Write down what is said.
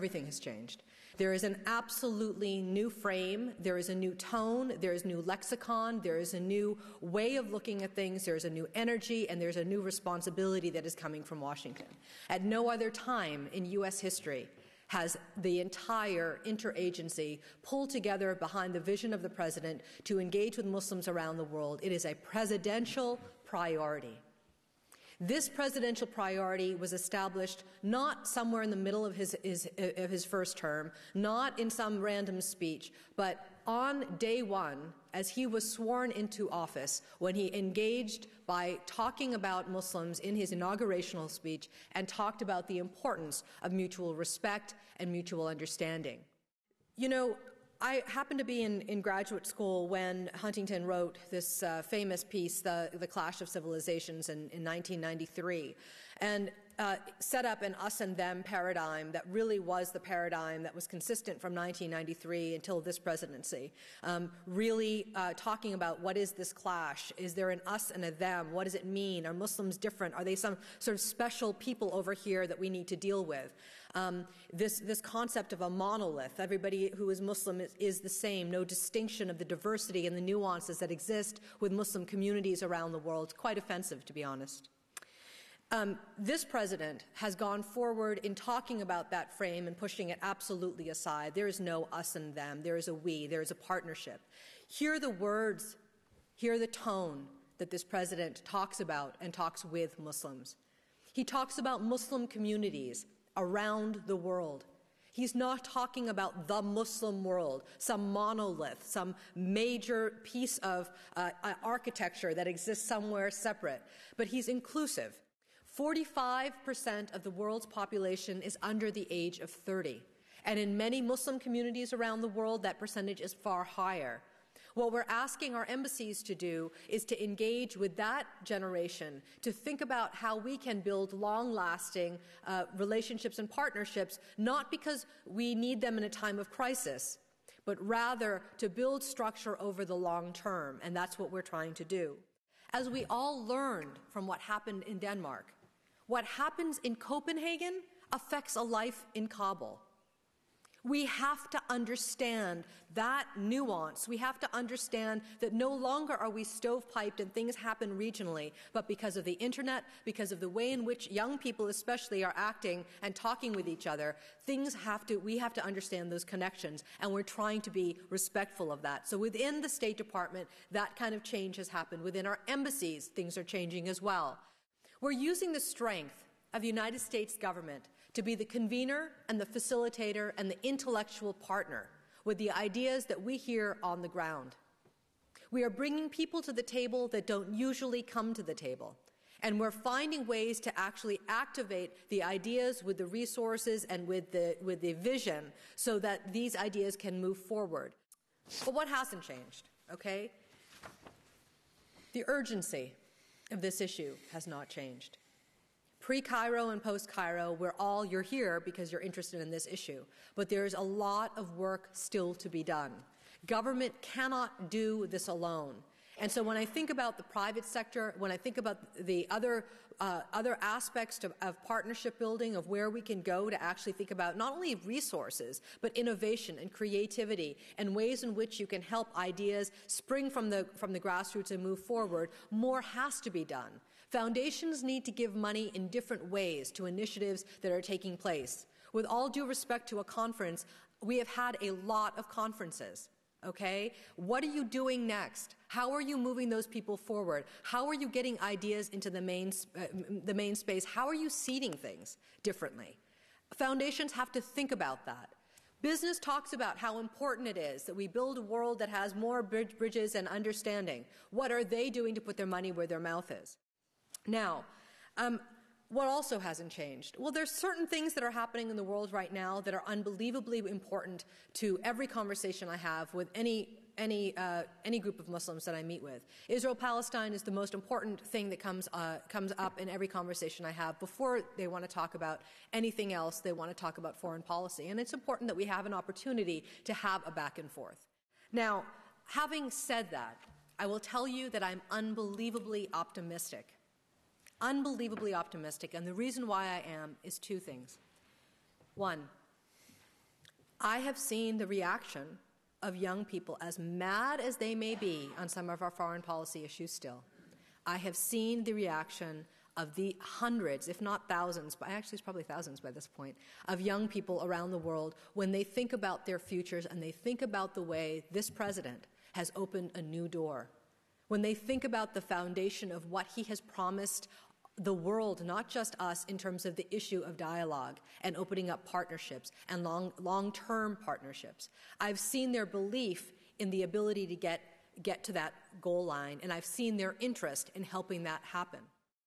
everything has changed. There is an absolutely new frame, there is a new tone, there is new lexicon, there is a new way of looking at things, there is a new energy, and there's a new responsibility that is coming from Washington. At no other time in U.S. history has the entire interagency pulled together behind the vision of the President to engage with Muslims around the world. It is a presidential priority. This presidential priority was established not somewhere in the middle of his first term, not in some random speech, but on day one, as he was sworn into office, when he engaged by talking about Muslims in his inaugurational speech and talked about the importance of mutual respect and mutual understanding. You know, I happened to be in graduate school when Huntington wrote this famous piece, The Clash of Civilizations, in 1993, and set up an us and them paradigm that really was the paradigm that was consistent from 1993 until this presidency, really talking about what is this clash? Is there an us and a them? What does it mean? Are Muslims different? Are they some sort of special people over here that we need to deal with? This concept of a monolith, everybody who is Muslim is the same, no distinction of the diversity and the nuances that exist with Muslim communities around the world. Quite offensive, to be honest. This president has gone forward in talking about that frame and pushing it absolutely aside. There is no us and them. There is a we. There is a partnership. Hear the words, hear the tone that this president talks about and talks with Muslims. He talks about Muslim communities around the world. He's not talking about the Muslim world, some monolith, some major piece of architecture that exists somewhere separate, but he's inclusive. 45% of the world's population is under the age of 30. And in many Muslim communities around the world, that percentage is far higher. What we're asking our embassies to do is to engage with that generation, to think about how we can build long-lasting relationships and partnerships, not because we need them in a time of crisis, but rather to build structure over the long term, and that's what we're trying to do. As we all learned from what happened in Denmark, what happens in Copenhagen affects a life in Kabul. We have to understand that nuance. We have to understand that no longer are we stovepiped and things happen regionally, but because of the internet, because of the way in which young people especially are acting and talking with each other, we have to understand those connections, and we're trying to be respectful of that. So within the State Department, that kind of change has happened. Within our embassies, things are changing as well. We're using the strength of the United States government to be the convener and the facilitator and the intellectual partner with the ideas that we hear on the ground. We are bringing people to the table that don't usually come to the table. And we're finding ways to actually activate the ideas with the resources and with the vision so that these ideas can move forward. But what hasn't changed, okay? The urgency of this issue has not changed. Pre-Cairo and post-Cairo, you're here because you're interested in this issue. But there's a lot of work still to be done. Government cannot do this alone. And so when I think about the private sector, when I think about the other aspects of partnership building, of where we can go to actually think about not only resources, but innovation and creativity and ways in which you can help ideas spring from the grassroots and move forward, more has to be done. Foundations need to give money in different ways to initiatives that are taking place. With all due respect to a conference, we have had a lot of conferences. Okay? What are you doing next? How are you moving those people forward? How are you getting ideas into the main space? How are you seeding things differently? Foundations have to think about that. Business talks about how important it is that we build a world that has more bridges and understanding. What are they doing to put their money where their mouth is? Now, what also hasn't changed? Well, there's certain things that are happening in the world right now that are unbelievably important to every conversation I have with any group of Muslims that I meet with. Israel-Palestine is the most important thing that comes up in every conversation I have. Before they want to talk about anything else, they want to talk about foreign policy. And it's important that we have an opportunity to have a back and forth. Now, having said that, I will tell you that I'm unbelievably optimistic. Unbelievably optimistic, and the reason why I am is two things. One, I have seen the reaction of young people, as mad as they may be on some of our foreign policy issues still. I have seen the reaction of the hundreds, if not thousands, but actually it's probably thousands by this point, of young people around the world when they think about their futures and they think about the way this president has opened a new door. When they think about the foundation of what he has promised the world, not just us, in terms of the issue of dialogue and opening up partnerships and long-term partnerships. I've seen their belief in the ability to get to that goal line, and I've seen their interest in helping that happen.